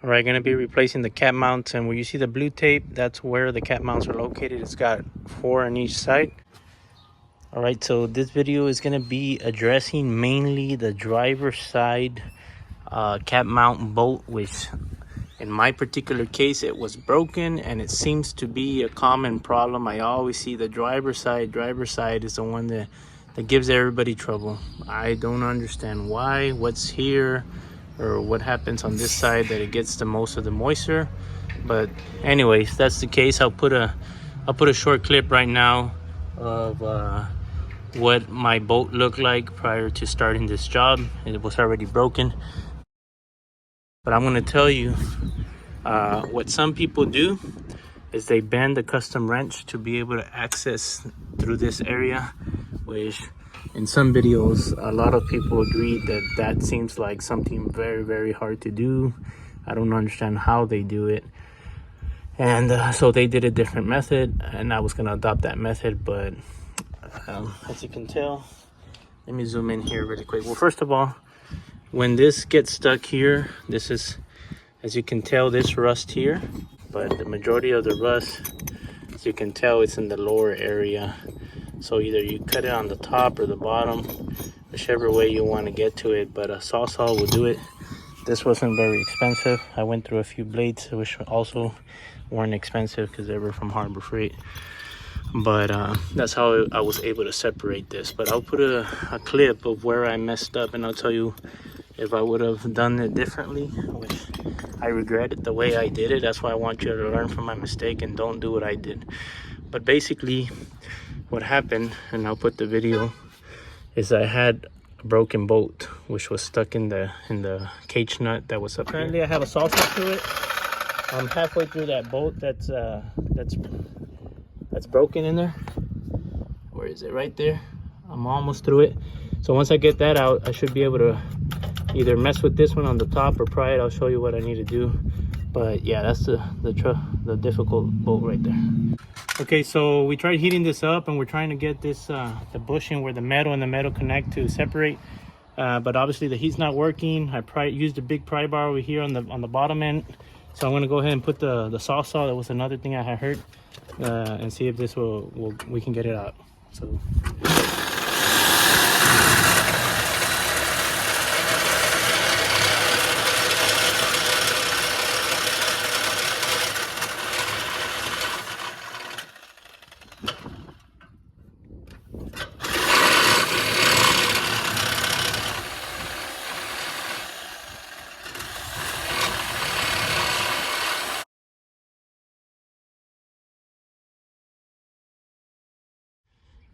All right, going to be replacing the cap mounts, and where you see the blue tape, that's where the cap mounts are located. It's got 4 on each side. All right, so this video is going to be addressing mainly the driver's side cap mount bolt, which in my particular case it was broken, and it seems to be a common problem. I always see the driver's side is the one that gives everybody trouble. I don't understand why, what's here, or what happens on this side that it gets the most of the moisture. But anyways, that's the case. I'll put a short clip right now of what my bolt looked like prior to starting this job. It was already broken, but I'm going to tell you what some people do is they bend the custom wrench to be able to access through this area, which in some videos a lot of people agree that seems like something very, very hard to do. I don't understand how they do it, and so they did a different method, and I was going to adopt that method. But as you can tell, let me zoom in here really quick. Well, first of all, when this gets stuck here, this is, as you can tell, this rust here, but the majority of the rust, as you can tell, it's in the lower area. So either you cut it on the top or the bottom, whichever way you want to get to it, but a saw will do it. This wasn't very expensive. I went through a few blades which also weren't expensive because they were from Harbor Freight. But that's how I was able to separate this. But I'll put a clip of where I messed up, and I'll tell you if I would have done it differently, which I regret it the way I did it. That's why I want you to learn from my mistake and don't do what I did. But basically what happened, and I'll put the video, is I had a broken bolt which was stuck in the cage nut that was up currently here. I have a saw through it. I'm halfway through that bolt that's broken in there. Where is it? Right there. I'm almost through it. So once I get that out, I should be able to either mess with this one on the top or pry it. I'll show you what I need to do. But yeah, that's the difficult bolt right there. Okay, so we tried heating this up, and we're trying to get this the bushing where the metal and the metal connect to separate. But obviously the heat's not working. I used a big pry bar over here on the bottom end. So I'm gonna go ahead and put the saw. That was another thing I had heard, and see if this we can get it out. So.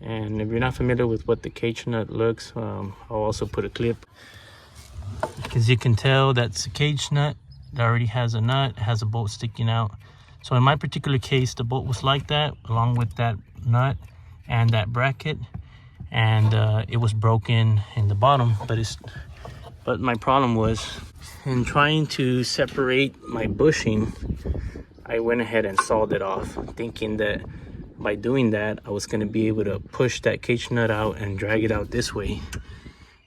And if you're not familiar with what the cage nut looks, I'll also put a clip. As you can tell, that's a cage nut that already has a nut. It has a bolt sticking out. So in my particular case, the bolt was like that, along with that nut and that bracket, and it was broken in the bottom. But my problem was in trying to separate my bushing, I went ahead and sawed it off, thinking that by doing that, I was going to be able to push that cage nut out and drag it out this way,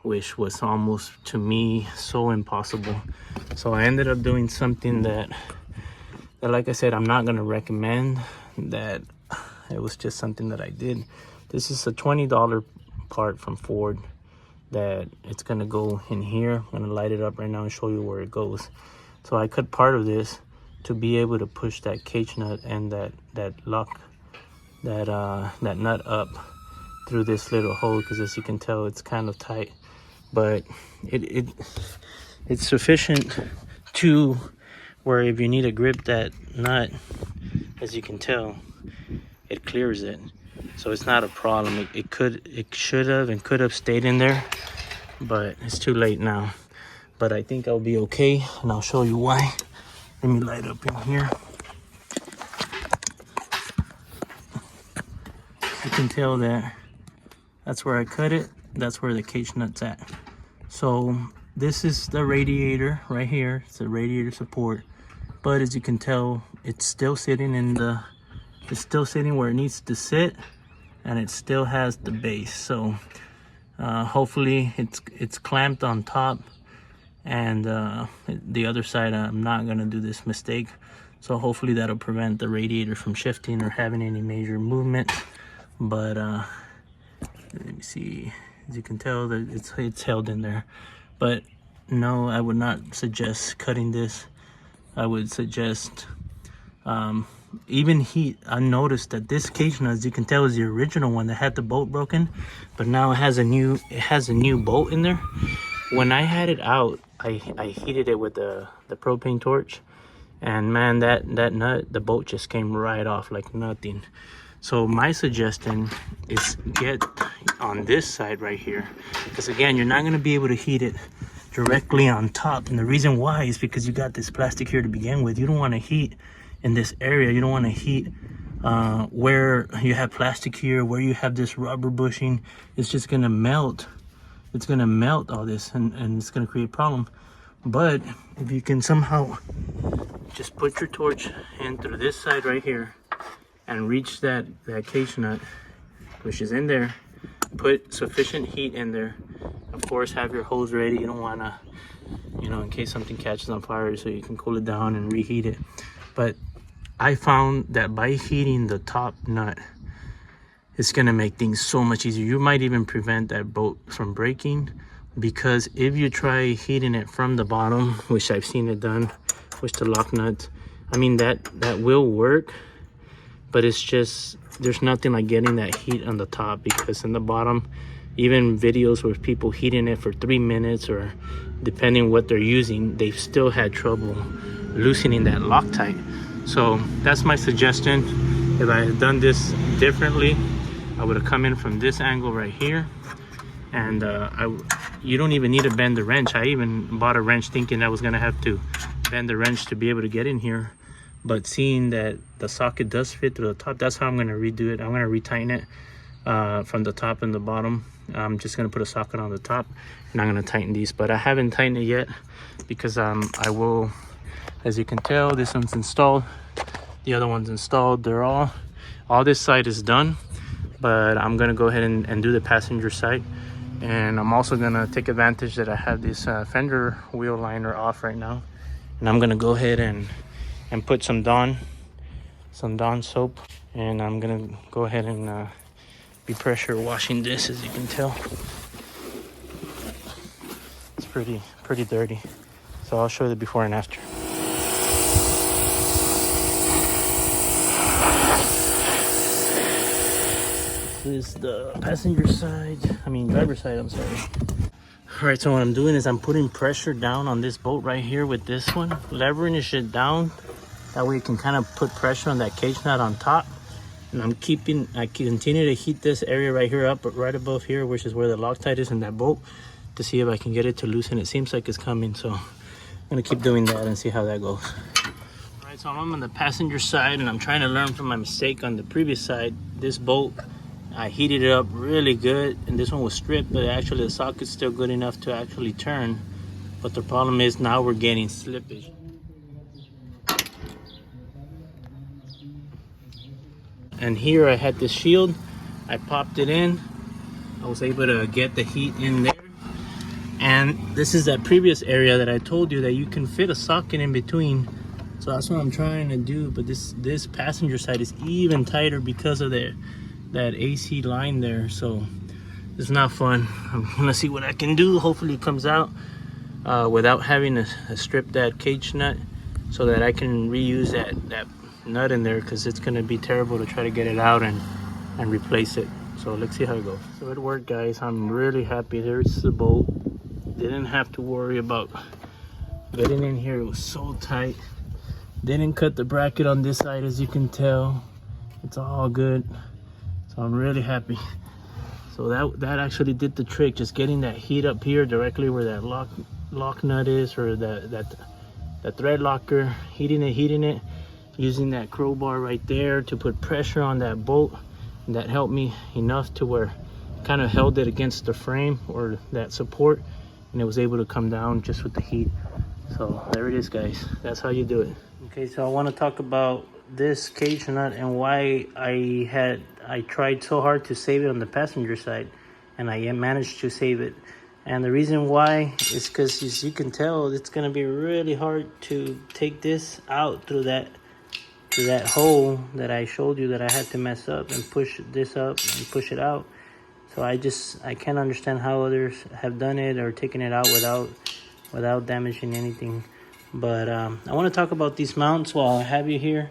which was almost, to me, so impossible. So I ended up doing something that like I said, I'm not going to recommend. That it was just something that I did. This is a $20 part from Ford that it's going to go in here. I'm going to light it up right now and show you where it goes. So I cut part of this to be able to push that cage nut and that nut up through this little hole, because as you can tell, it's kind of tight, but it's sufficient to where if you need to grip that nut, as you can tell, it clears it. So it's not a problem. It should have and could have stayed in there, but it's too late now. But I think I'll be okay, and I'll show you why. Let me light up in here. You can tell that's where I cut it. That's where the cage nut's at. So this is the radiator right here. It's a radiator support, but as you can tell, it's still sitting it's still sitting where it needs to sit, and it still has the base. So hopefully it's clamped on top, and the other side I'm not gonna do this mistake. So hopefully that'll prevent the radiator from shifting or having any major movement. But let me see, as you can tell that it's held in there. But no, I would not suggest cutting this. I would suggest even heat. I noticed that this cage nut, as you can tell, is the original one that had the bolt broken, but now it has a new bolt in there. When I had it out, I heated it with the propane torch, and man, that nut, the bolt just came right off like nothing. So my suggestion is get on this side right here, because again, you're not going to be able to heat it directly on top, and the reason why is because you got this plastic here to begin with. You don't want to heat in this area. You don't want to heat where you have plastic here, where you have this rubber bushing. It's just going to melt. It's going to melt all this, and it's going to create a problem. But if you can somehow just put your torch in through this side right here and reach that cage nut, which is in there, put sufficient heat in there. Of course, have your hose ready. You don't want to, you know, in case something catches on fire, so you can cool it down and reheat it. But I found that by heating the top nut, it's going to make things so much easier. You might even prevent that bolt from breaking, because if you try heating it from the bottom, which I've seen it done with the lock nuts, I mean, that will work, but it's just, there's nothing like getting that heat on the top, because in the bottom, even videos with people heating it for 3 minutes, or depending what they're using, they've still had trouble loosening that Loctite. So that's my suggestion. If I had done this differently, I would have come in from this angle right here, and you don't even need to bend the wrench. I even bought a wrench thinking I was gonna have to bend the wrench to be able to get in here, but seeing that the socket does fit through the top, that's how I'm gonna redo it. I'm gonna retighten it from the top and the bottom. I'm just gonna put a socket on the top, and I'm gonna tighten these, but I haven't tightened it yet because I will, as you can tell, this one's installed, the other one's installed. They're all this side is done, but I'm gonna go ahead and do the passenger side. And I'm also gonna take advantage that I have this fender wheel liner off right now, and I'm gonna go ahead and put some Dawn soap, and I'm gonna go ahead and be pressure washing this. As you can tell, it's pretty dirty, so I'll show you the before and after. This is the passenger side, driver's side, I'm sorry. All right, so what I'm doing is I'm putting pressure down on this bolt right here with this one, levering this shit down. That way it can kind of put pressure on that cage nut on top. And I continue to heat this area right here up, right above here, which is where the Loctite is in that bolt, to see if I can get it to loosen. It seems like it's coming, so I'm gonna keep doing that and see how that goes. All right, so I'm on the passenger side, and I'm trying to learn from my mistake on the previous side. This bolt, I heated it up really good, and this one was stripped, but actually the socket's still good enough to actually turn. But the problem is now we're getting slippage. And here I had this shield, I popped it in, I was able to get the heat in there. And this is that previous area that I told you that you can fit a socket in between. So that's what I'm trying to do, but this passenger side is even tighter because of that AC line there. So it's not fun. I'm gonna see what I can do. Hopefully it comes out without having to strip that cage nut, so that I can reuse that nut in there, because it's gonna be terrible to try to get it out and replace it. So let's see how it goes. So it worked, guys. I'm really happy. There's the bolt. Didn't have to worry about getting in here. It was so tight. Didn't cut the bracket on this side, as you can tell. It's all good. So I'm really happy. So that actually did the trick, just getting that heat up here directly where that lock nut is, or that thread locker, heating it, using that crowbar right there to put pressure on that bolt. And that helped me enough to where it kind of held it against the frame or that support, and it was able to come down just with the heat. So there it is, guys. That's how you do it. Okay, so I want to talk about this cage nut and why I tried so hard to save it on the passenger side, and I managed to save it. And the reason why is because, as you can tell, it's going to be really hard to take this out through that hole that I showed you that I had to mess up and push this up and push it out. So I can't understand how others have done it or taken it out without damaging anything. But I want to talk about these mounts while I have you here.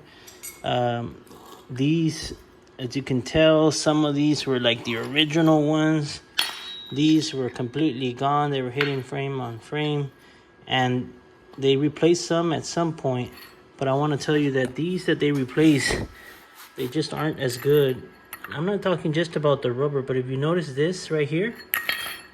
These, as you can tell, some of these were like the original ones. These were completely gone. They were hitting frame on frame, and they replaced some at some point. But I want to tell you that these that they replaced, they just aren't as good. I'm not talking just about the rubber, but if you notice this right here,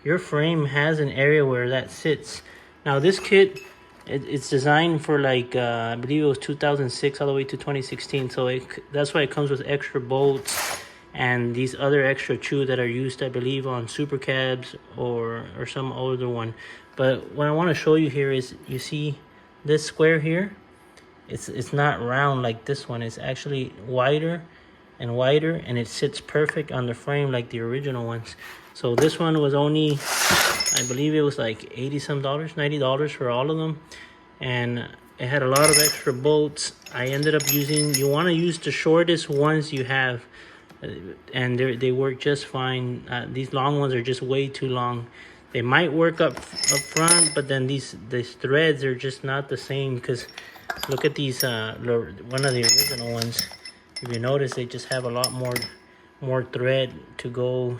your frame has an area where that sits. Now this kit, it's designed for like, I believe it was 2006 all the way to 2016. So that's why it comes with extra bolts and these other extra chew that are used, I believe, on super cabs or some older one. But what I want to show you here is, you see this square here? It's not round like this one. It's actually wider and wider, and it sits perfect on the frame like the original ones. So this one was only, I believe it was like $80 some, $90 for all of them, and it had a lot of extra bolts. I ended up using, you want to use the shortest ones you have, and they work just fine. These long ones are just way too long. They might work up front, but then these threads are just not the same, because look at these, one of the original ones. If you notice, they just have a lot more thread to go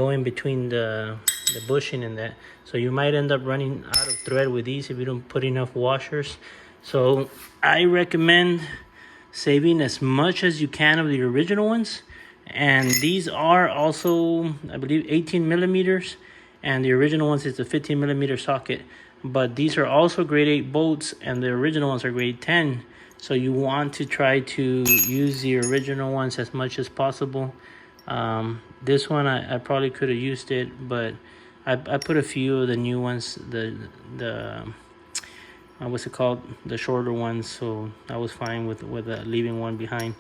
in between the bushing and that. So you might end up running out of thread with these if you don't put enough washers. So I recommend saving as much as you can of the original ones. And these are also, I believe, 18 millimeters, and the original ones is the 15 millimeter socket. But these are also grade 8 bolts, and the original ones are grade 10. So you want to try to use the original ones as much as possible. This one, I probably could have used it, but I put a few of the new ones, the what's it called, the shorter ones. So I was fine with leaving one behind.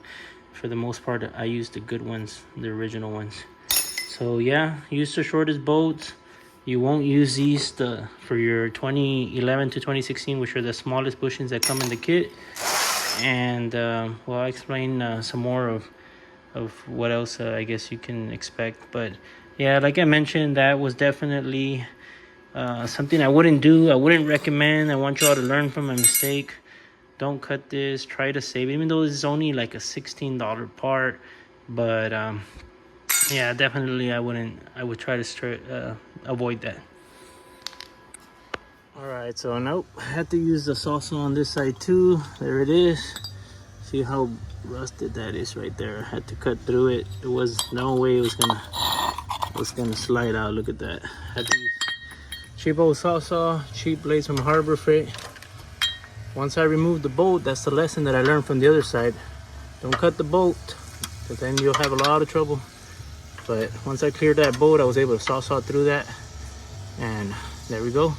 For the most part, I used the good ones, the original ones. So yeah, use the shortest bolts. You won't use these for your 2011 to 2016, which are the smallest bushings that come in the kit. And well, I'll explain some more of what else I guess you can expect. But yeah, like I mentioned, that was definitely something I wouldn't do. I wouldn't recommend. I want you all to learn from my mistake. Don't cut this. Try to save it, even though this is only like a $16 part. But yeah, definitely I would try to avoid that. Alright, so nope, I had to use the salsa on this side too. There it is. See how rusted that is right there. I had to cut through it. There was no way it was gonna slide out. Look at that. Had to use cheap old salsa, cheap blades from Harbor Freight. Once I removed the bolt, that's the lesson that I learned from the other side. Don't cut the bolt, because then you'll have a lot of trouble. But once I cleared that bolt, I was able to saw through that, and there we go.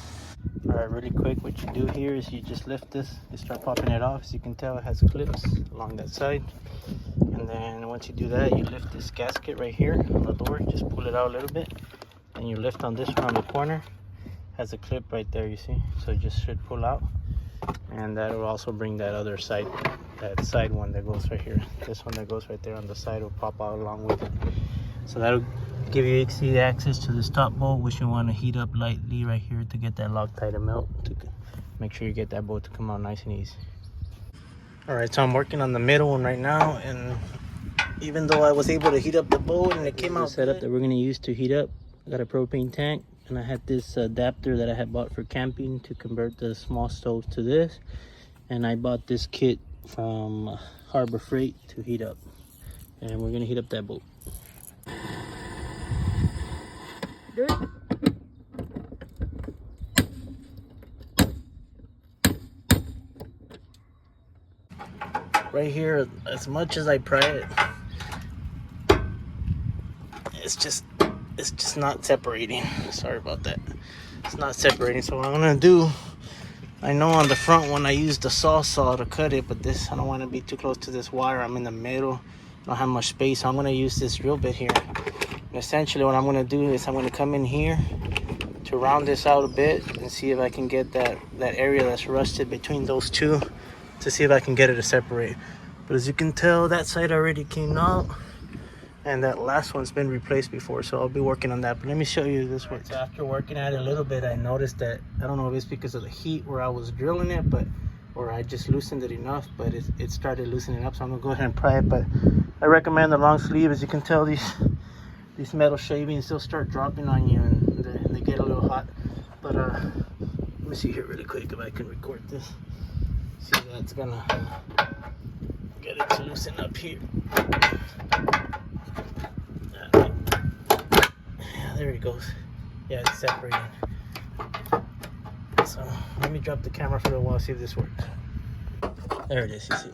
All right, really quick, what you do here is you just lift this, you start popping it off. As you can tell, it has clips along that side. And then once you do that, you lift this gasket right here on the door, just pull it out a little bit. And you lift on this one on the corner, has a clip right there, you see? So it just should pull out. And that will also bring that other side, that side one that goes right here. This one that goes right there on the side will pop out along with it. So that'll give you easy access to this top bolt, which you want to heat up lightly right here to get that Loctite to melt, to make sure you get that bolt to come out nice and easy. All right, so I'm working on the middle one right now, and even though I was able to heat up the bolt and it came out setup that we're going to use to heat up, I got a propane tank, and I had this adapter that I had bought for camping to convert the small stove to this, and I bought this kit from Harbor Freight to heat up, and we're going to heat up that bolt. Right here, as much as I pry it, it's just not separating. Sorry about that. It's not separating. So what I'm gonna do, I know on the front one I used the saw to cut it, but this, I don't want to be too close to this wire. I'm in the middle, I don't have much space, so I'm gonna use this drill bit here. And essentially what I'm gonna do is I'm gonna come in here to round this out a bit and see if I can get that area that's rusted between those two, to see if I can get it to separate. But as you can tell, that side already came out, and that last one's been replaced before, so I'll be working on that. But let me show you this one. So after working at it a little bit, I noticed that, I don't know if it's because of the heat where I was drilling it, but or I just loosened it enough, but it started loosening up, so I'm gonna go ahead and pry it. But I recommend the long sleeve. As you can tell, these metal shavings, they'll start dropping on you, and they get a little hot. But let me see here really quick if I can record this. See, that's gonna get it to loosen up here. Yeah, there it goes. Yeah, it's separating. So let me drop the camera for a while, see if this works. There it is, you see.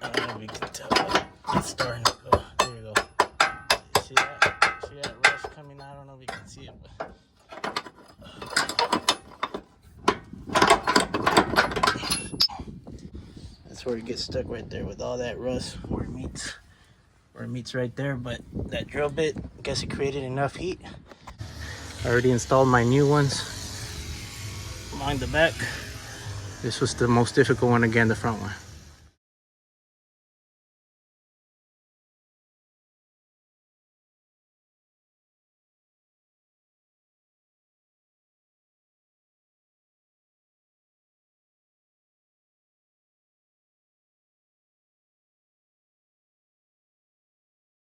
I don't know if you can tell, but it's starting to go. There you go. See that? See that rust coming out? I don't know if you can see it, but that's where it gets stuck right there with all that rust where it meets right there. But that drill bit, I guess it created enough heat. I already installed my new ones. Mind the back. This was the most difficult one, again, the front one.